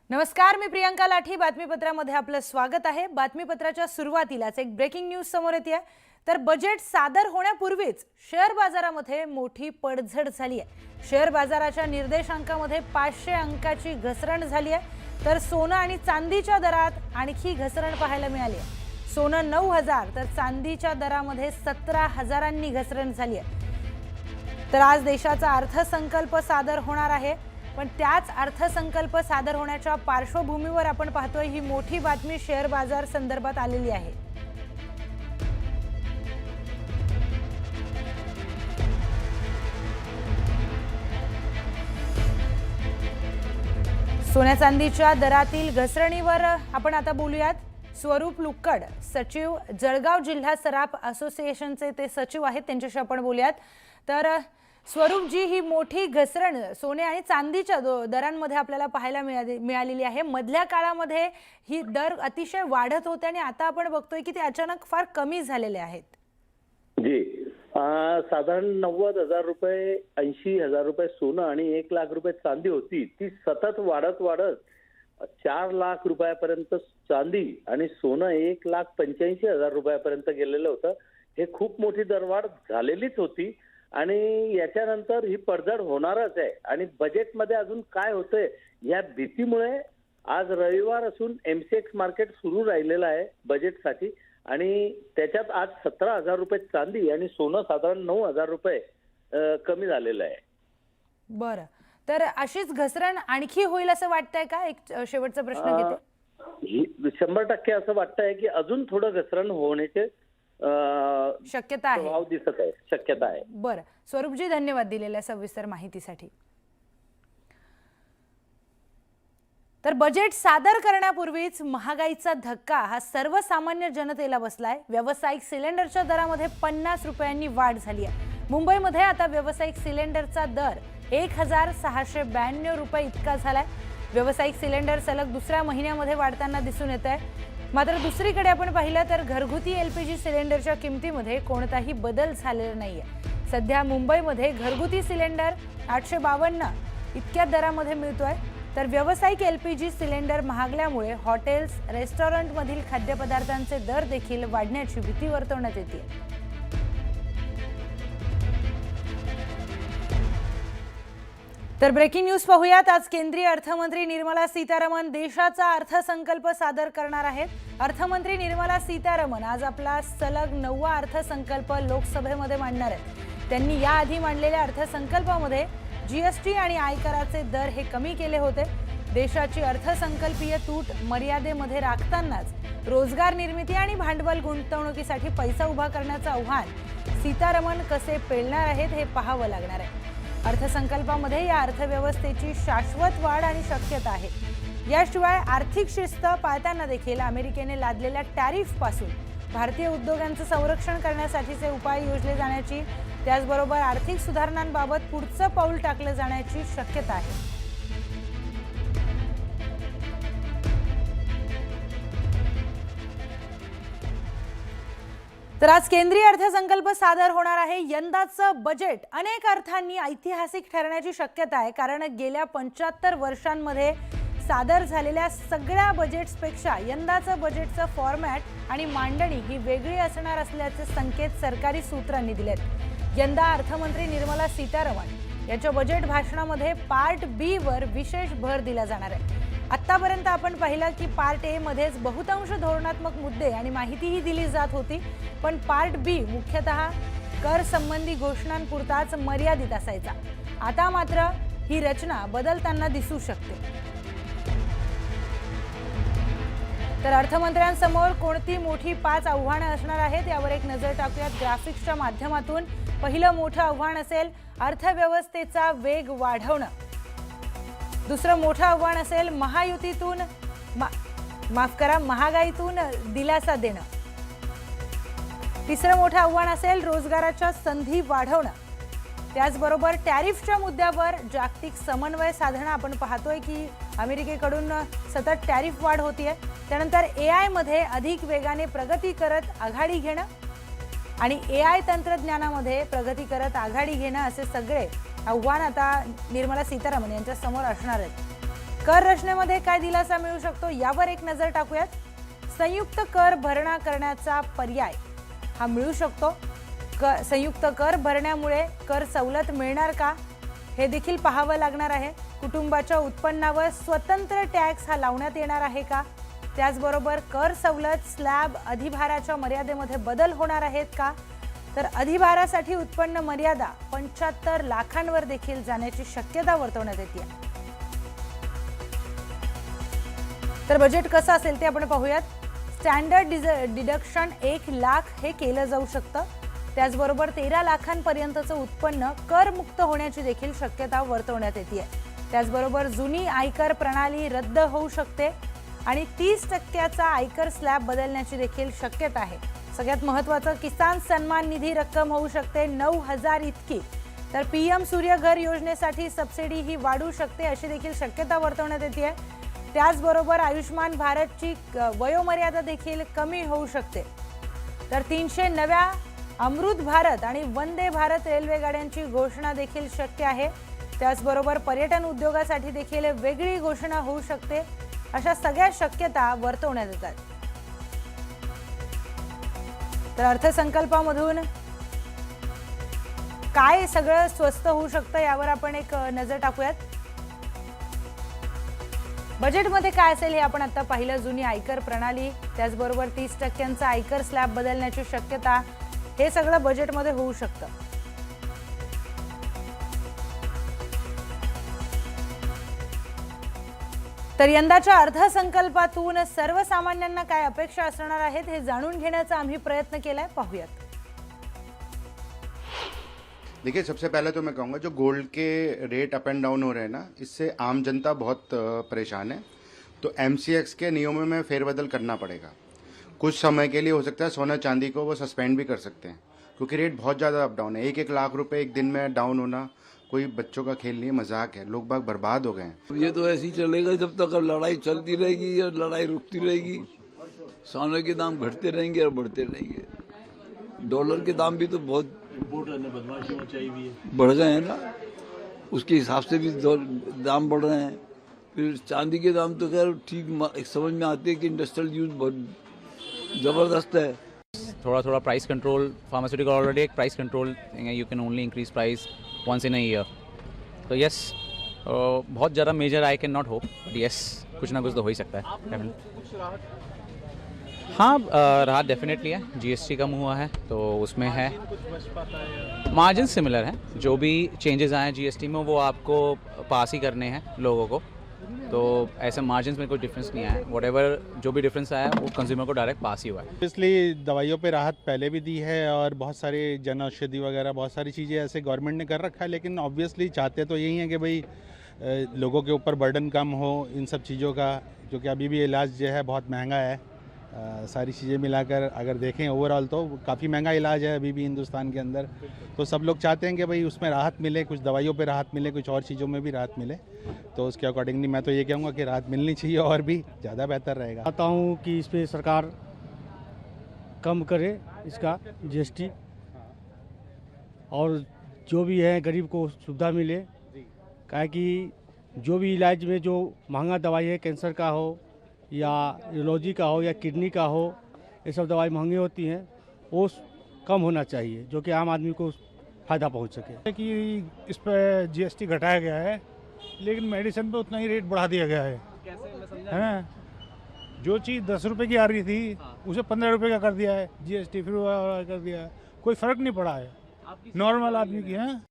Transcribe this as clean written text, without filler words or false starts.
नमस्कार, मी प्रियंका लाठी. बातमीपत्रामध्ये आपलं स्वागत आहे. बातमीपत्राच्या सुरुवातीलाच एक ब्रेकिंग न्यूज समोर येते. तर बजेट सादर होण्यापूर्वीच शेअर बाजारामध्ये मोठी पडझड झाली आहे. शेअर बाजाराच्या निर्देशांकामध्ये 500 अंकाची घसरण झाली आहे. तर सोनं आणि चांदीच्या दरात आणखी घसरण पाहायला मिळाली आहे. सोनं 9,000 तर चांदीच्या दरामध्ये 17,000 घसरण झाली आहे. तर आज देशाचा अर्थसंकल्प सादर होणार आहे. पण त्याच अर्थसंकल्प सादर होण्याच्या पार्श्वभूमीवर आपण पाहतोय ही मोठी बातमी शेअर बाजार संदर्भात आलेली आहे. सोन्या चांदीच्या दरातील घसरणीवर आपण आता बोलूयात. स्वरूप लुक्कड, सचिव, जळगाव जिल्हा सराफ असोसिएशनचे ते सचिव आहेत, त्यांच्याशी आपण बोलूयात. तर स्वरूपजी, ही मोठी घसरण सोने आणि चांदीच्या दरांमध्ये आपल्याला पाहायला मिळालेली आहे. मधल्या काळामध्ये ही दर अतिशय वाढत होते आणि आता आपण बघतोय की ते अचानक फार कमी झालेले आहेत. जी, साधारण 90,000 रुपये, 80,000 रुपये सोनं आणि 1,00,000 रुपये चांदी होती. ती सतत वाढत 4,00,000 रुपयापर्यंत चांदी आणि सोनं 1,85,000 रुपयापर्यंत गेलेलं होतं. हे खूप मोठी दरवाढ झालेलीच होती आणि याच्यानंतर ही पडझड होणारच आहे. आणि बजेटमध्ये अजून काय होतंय या भीतीमुळे आज रविवार असून एमसीएक्स मार्केट सुरू राहिलेलं आहे बजेटसाठी. आणि त्याच्यात आज 17,000 रुपये चांदी आणि सोनं साधारण 9,000 रुपये कमी झालेलं आहे. बरं, तर अशीच घसरण आणखी होईल असं वाटतंय का? एक शेवटचा प्रश्न घेते. 100% असं वाटतंय की अजून थोडं घसरण होण्याचे शक्यता आहे, दिसत आहे, शक्यता आहे. बरं, स्वरूपजी, धन्यवाद दिलेल्या सविस्तर माहितीसाठी. तर बजेट सादर करण्यापूर्वीच महागाईचा धक्का हा सर्वसामान्य जनतेला बसलाय. व्यावसायिक सिलेंडरच्या दरामध्ये 50 रुपयांनी वाढ झाली आहे. मुंबईमध्ये आता व्यावसायिक सिलेंडरचा दर 1,692 रुपये इतका झालाय. व्यावसायिक सिलेंडर सलग दुसऱ्या महिन्यामध्ये वाढताना दिसून येत आहे. मात्र दुसरीकडे आपण पाहिलं तर घरगुती एलपीजी सिलेंडरच्या किमतीमध्ये कोणताही बदल झालेला नाहीये. सध्या मुंबईमध्ये घरगुती सिलेंडर 852 इतक्या दरामध्ये मिळतोय. तर व्यावसायिक एलपीजी सिलेंडर महागल्यामुळे हॉटेल्स, रेस्टॉरंटमधील खाद्यपदार्थांचे दर देखील वाढण्याची भीती वर्तवण्यात येते. तर ब्रेकिंग न्यूज पाहूयात. आज केंद्रीय अर्थमंत्री निर्मला सीतारामन देशाचा अर्थसंकल्प सादर करणार आहेत. अर्थमंत्री निर्मला सीतारामन आज आपला सलग 9वा अर्थसंकल्प लोकसभेमध्ये मांडणार आहेत. त्यांनी याआधी मांडलेल्या अर्थसंकल्पामध्ये जीएसटी आणि आयकराचे दर हे कमी केले होते. देशाची अर्थसंकल्पीय तूट मर्यादेमध्ये राखतानाच रोजगार निर्मिती आणि भांडवल गुंतवणुकीसाठी पैसा उभा करण्याचं आव्हान सीतारामन कसे पेलणार आहेत हे पाहावं लागणार आहे. अर्थसंकल्पामध्ये या अर्थव्यवस्थेची शाश्वत वाढ आणि शक्यता आहे. याशिवाय आर्थिक शिस्त पाळताना देखील अमेरिकेने लादलेल्या टॅरिफ पासून भारतीय उद्योगांचं संरक्षण करण्यासाठीचे उपाय योजले जाण्याची, त्याचबरोबर आर्थिक सुधारणांबाबत पुढचं पाऊल टाकलं जाण्याची शक्यता आहे. तर आज केंद्रीय अर्थसंकल्प सादर होणार आहे. यंदाचं बजेट अनेक अर्थांनी ऐतिहासिक ठरण्याची शक्यता आहे. कारण गेल्या 75 वर्षांमध्ये सादर झालेल्या सगळ्या बजेट्सपेक्षा यंदाचं बजेटचं फॉर्मॅट आणि मांडणी ही वेगळी असणार असल्याचे संकेत सरकारी सूत्रांनी दिलेत. यंदा अर्थमंत्री निर्मला सीतारामन यांच्या बजेट भाषणामध्ये पार्ट बी वर विशेष भर दिला जाणार आहे. आतापर्यंत आपण पाहिलं की पार्ट ए मध्येच बहुतांश धोरणात्मक मुद्दे आणि माहितीही दिली जात होती. पण पार्ट बी मुख्यतः कर संबंधी घोषणांपुरताच मर्यादित असायचा. आता मात्र ही रचना बदलताना दिसू शकते. तर अर्थमंत्र्यांसमोर कोणती मोठी 5 आव्हानं असणार आहेत यावर एक नजर टाकूयात ग्राफिक्सच्या माध्यमातून. पहिलं मोठं आव्हान असेल अर्थव्यवस्थेचा वेग वाढवणं. दुसरं मोठं आव्हान असेल महायुतीतून महागाईतून दिलासा देणं. तिसरं मोठं आव्हान असेल रोजगाराच्या संधी वाढवणं. त्याचबरोबर टॅरिफच्या मुद्द्यावर जागतिक समन्वय साधणं. आपण पाहतोय की अमेरिकेकडून सतत टॅरिफ वाढ होतीये. त्यानंतर एआय मध्ये अधिक वेगाने प्रगती करत आघाडी घेणं आणि एआय तंत्रज्ञानामध्ये प्रगती करत आघाडी घेणं, असे सगळे आव्हान आता निर्मला सीतारामन यांच्या समोर असणार आहेत. कर रचनेमध्ये काय दिलासा मिळू शकतो यावर एक नजर टाकूयात. संयुक्त कर भरणा करण्याचा पर्याय हा मिळू शकतो. संयुक्त कर भरण्यामुळे कर सवलत मिळणार का हे देखील पाहावं लागणार आहे. कुटुंबाच्या उत्पन्नावर स्वतंत्र टॅक्स हा लावण्यात येणार आहे का. त्याचबरोबर कर सवलत स्लॅब अधिभाराच्या मर्यादेमध्ये बदल होणार आहेत का. तर अधिभारासाठी उत्पन्न मर्यादा 75 लाखांवर देखील जाण्याची शक्यता वर्तवण्यात येते. तर बजेट कसं असेल ते आपण पाहूयात. स्टँडर्ड डिडक्शन 1 लाख हे केलं जाऊ शकतं. त्याचबरोबर 13 लाखांपर्यंतचं उत्पन्न करमुक्त होण्याची देखील शक्यता वर्तवण्यात येते. त्याचबरोबर जुनी आयकर प्रणाली रद्द होऊ शकते आणि 30% आयकर स्लॅब बदलण्याची देखील शक्यता आहे. सगळ्यात महत्त्वाचं किसान सन्मान निधी रक्कम होऊ शकते 9,000 इतकी. तर PM सूर्यघर योजनेसाठी सबसिडी ही वाढू शकते अशी देखील शक्यता वर्तवण्यात येते. त्याचबरोबर आयुष्मान भारतची वयोमर्यादा देखील कमी होऊ शकते. तर 300 नव्या अमृत भारत आणि वंदे भारत रेल्वे गाड्यांची घोषणा देखील शक्य आहे. त्याचबरोबर पर्यटन उद्योगासाठी देखील वेगळी घोषणा होऊ शकते. अशा सगळ्या शक्यता वर्तवण्यात येतात. तर अर्थसंकल्पामधून काय सगळं स्वस्त होऊ शकतं यावर आपण एक नजर टाकूयात. बजेटमध्ये काय असेल हे आपण आता पाहिलं. जुनी आयकर प्रणाली, त्याचबरोबर 30% आयकर स्लॅब बदलण्याची शक्यता, हे सगळं बजेटमध्ये होऊ शकतं. तर यंदाच्या अर्थसंकल्पातून सर्वसामान्यांना काय अपेक्षा असणार आहेत हे जाणून घेण्याचा आम्ही प्रयत्न केलाय. पाहूयात. देखिए, सबसे पहले तो मैं कहूँगा जो गोल्ड के रेट अप एंड डाउन हो रहे हैं ना, इससे आम जनता बहुत परेशान है. तो MCX के नियमों में फेरबदल करना पड़ेगा. कुछ समय के लिए हो सकता है सोना चांदी को वो सस्पेंड भी कर सकते हैं, क्योंकि रेट बहुत ज़्यादा अप डाउन है. 1-1 लाख रुपए एक दिन में डाउन होना कोई बच्चों का खेल नहीं है, मजाक है. लोग बाग बर्बाद हो गए हैं. ये तो ऐसे ही चलेगा जब तक अब लड़ाई चलती रहेगी और लड़ाई रुकती रहेगी. सोने के दाम घटते रहेंगे और बढ़ते रहेंगे. डॉलर के दाम भी तो बहुत बढ़ गए हैं ना, उसके हिसाब से भी दाम बढ़ रहे हैं. फिर चांदी के दाम तो खैर ठीक समझ में आते हैं कि इंडस्ट्रियल यूज बहुत ज़बरदस्त है. थोड़ा प्राइस कंट्रोल, फार्मास्यूटिकल ऑलरेडी एक प्राइस कंट्रोल थिंग है. You can only increase price once in a year. तो यस, बहुत ज़्यादा major I can not hope, but yes कुछ ना कुछ तो हो ही सकता है. हाँ, राहत डेफिनेटली है. GST कम हुआ है तो उसमें है. मार्जिन सिमिलर हैं. जो भी चेंजेस आए हैं GST में वो आपको पास ही करने हैं लोगों को. तो ऐसे मार्जिन में कोई डिफरेंस नहीं आया है. व्हाटएवर जो भी डिफरेंस आया है वो कंज्यूमर को डायरेक्ट पास ही हुआ है. इसलिए दवाइयों पे राहत पहले भी दी है और बहुत सारे जन औषधि वगैरह बहुत सारी चीज़ें ऐसे गवर्नमेंट ने कर रखा है. लेकिन ऑब्वियसली चाहते तो यही है कि भाई लोगों के ऊपर बर्डन कम हो इन सब चीज़ों का, क्योंकि अभी भी इलाज जो है बहुत महंगा है. सारी चीज़ें मिलाकर अगर देखें ओवरऑल तो काफ़ी महंगा इलाज है अभी भी हिंदुस्तान के अंदर. तो सब लोग चाहते हैं कि भाई उसमें राहत मिले, कुछ दवाइयों पे राहत मिले, कुछ और चीज़ों में भी राहत मिले. तो उसके अकॉर्डिंगली मैं तो ये कहूँगा कि राहत मिलनी चाहिए और भी ज़्यादा बेहतर रहेगा. चाहता हूँ कि इस पे सरकार कम करे इसका GST, और जो भी है गरीब को सुविधा मिले. काहे कि जो भी इलाज में जो महंगा दवाई है, कैंसर का हो या यूरोलॉजी का हो या किडनी का हो, ये सब दवाई महंगी होती हैं, वो कम होना चाहिए जो कि आम आदमी को फ़ायदा पहुंच सके. कि इस पर GST घटाया गया है, लेकिन मेडिसिन पे उतना ही रेट बढ़ा दिया गया है. हैं, जो चीज़ 10 रुपये की आ रही थी उसे 15 रुपये का कर दिया है GST, फिर वो कर दिया है. कोई फ़र्क नहीं पड़ा है नॉर्मल आदमी की. हैं